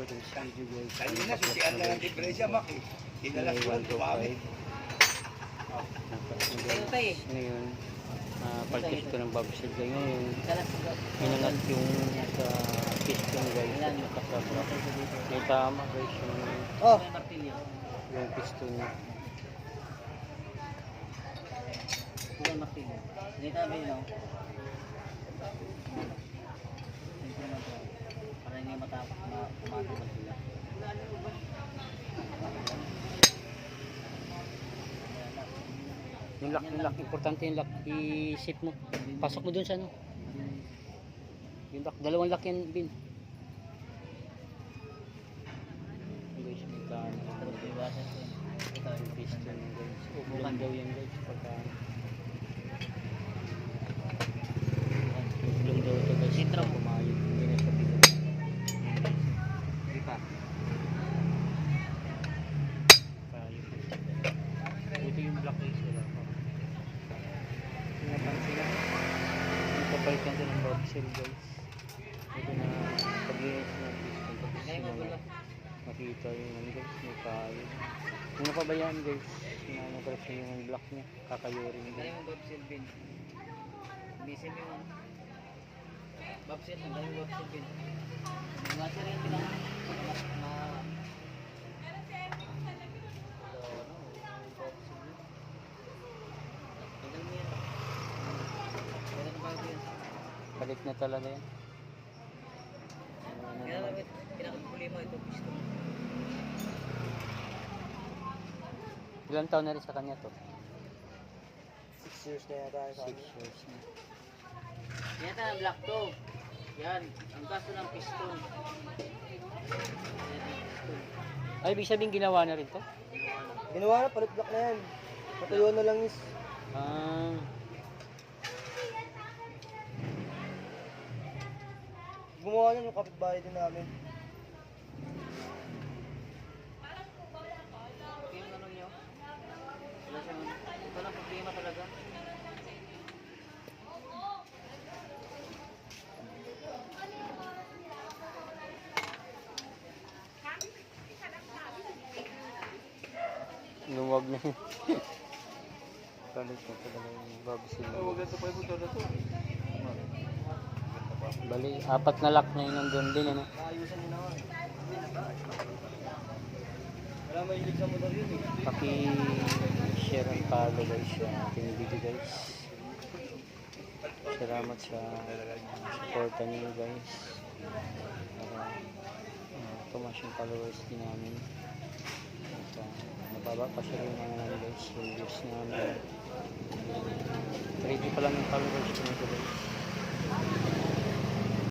for this video guys. Kanina na, sisiyan na ng diferensya, Mak. Dinalas ko lang, tumamit. Ngayon, pag-test ko ng bobsled guys. Ngayon, hinangat yung sa piston guys. At saka sa block. Yung tama guys, yung piston niya. Bukan martilyo. Hindi tabi, no? Para hindi matapos matapos sila. Yung lock, importante yung lock, i-set mo. Pasok mo dun sa ano. Yung lock, dalawang lock yan, Bin. Guys, may Iwasan ko. Ito, yung piston guys. Ubukan daw yan guys. Pagka ulong daw ito guys. Sintro mo. Pumayag. Hindi na sa bilang. Hindi pa. Ito yung black guys. Wala pa. Napansin na. Ipapalitan ko ng bobsel guys. Ito na pag-iinit ng piston. Tapos Ngayon mo gulo. makita yung ano guys. May kayo. Kung napabayaan guys. Sinanapresyon yung black niya. Kakayurin Ngayon guys. mo Bob Silvin. Bisin mo yung Bob Silvin. Ngayon mo Bob Silvin. Iwasan rin bilang Balik na talaga yan. kaya dapat pinakapuli mo ito piston. Ilang taon na rin sa kanya to? 6 years na yata sa 6 years na. Yan tayo ang black to. Yan. Ang kaso ng piston. Ay, ibig sabihin ginawa na rin to? Ginawa na, palit block na yan. Patuyo na lang is. Ah, Gumawa na yung kapitbahay din namin. Yung ano nyo? Wala siyang, ito lang problema talaga. luwag na yun. Balik na talaga yung bobsel. Huwag na ito pa yung motor na ito. Bali, 4 na lock na yun nandun din ano. Ayusan nyo naman. Wala mahilig sa motor yun eh. Paki-share and follow guys sa ating video guys. Salamat sa supportan niyo guys. Para tumas yung followers din namin. At nababa pa siya rin naman guys yung views namin. 30 pa lang yung followers ko nito guys.